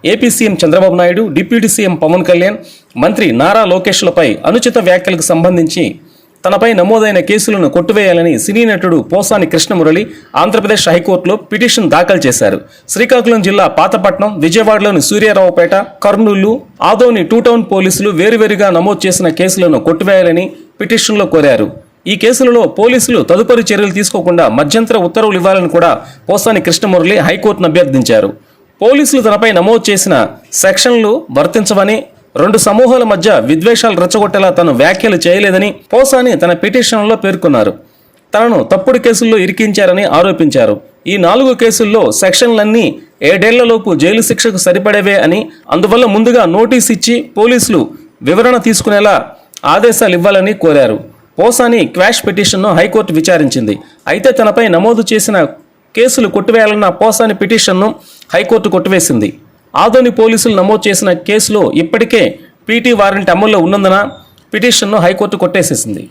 AP CM Chandrababu Naidu, deputy CM Pawan Kalyan, మంత్రి నారా లోకేష్లపై అనుచిత వ్యాఖ్యలకు సంబంధించి తనపై నమోదైన కేసులను కొట్టివేయాలని సినీ నటుడు పోసాని కృష్ణమురళి ఆంధ్రప్రదేశ్ హైకోర్టులో పిటిషన్ దాఖలు చేశారు. శ్రీకాకుళం జిల్లా పాతపట్నం, విజయవాడలోని సూర్యారావుపేట, కర్నూలు, ఆదోని టూ టౌన్ పోలీసులు వేరువేరుగా నమోదు చేసిన కేసులను కొట్టివేయాలని పిటిషన్లో కోరారు. ఈ కేసులలో పోలీసులు తదుపరి చర్యలు తీసుకోకుండా మధ్యంతర ఉత్తర్వులు ఇవ్వాలని కూడా పోసాని కృష్ణమురళి హైకోర్టును అభ్యర్థించారు. పోలీసులు తనపై నమోదు చేసిన సెక్షన్లు వర్తించవని, రెండు సమూహాల మధ్య విద్వేషాలు రెచ్చగొట్టేలా తను వ్యాఖ్యలు చేయలేదని పోసాని తన పిటిషన్లో పేర్కొన్నారు. తనను తప్పుడు కేసుల్లో ఇరికించారని ఆరోపించారు. ఈ 4 కేసుల్లో సెక్షన్లన్నీ 7 ఏళ్లలోపు జైలు శిక్షకు సరిపడేవే అని, అందువల్ల ముందుగా నోటీస్ ఇచ్చి పోలీసులు వివరణ తీసుకునేలా ఆదేశాలు ఇవ్వాలని కోరారు. పోసాని క్వాష్ పిటిషన్ను హైకోర్టు విచారించింది. అయితే తనపై నమోదు చేసిన కేసులు కొట్టివేయాలన్న పోసాని పిటిషన్ను హైకోర్టు కొట్టివేసింది. ఆదోని పోలీసులు నమోదు చేసిన కేసులో ఇప్పటికే పీటీ వారెంట్ అమల్లో ఉన్నందున పిటిషన్ను హైకోర్టు కొట్టేసేసింది.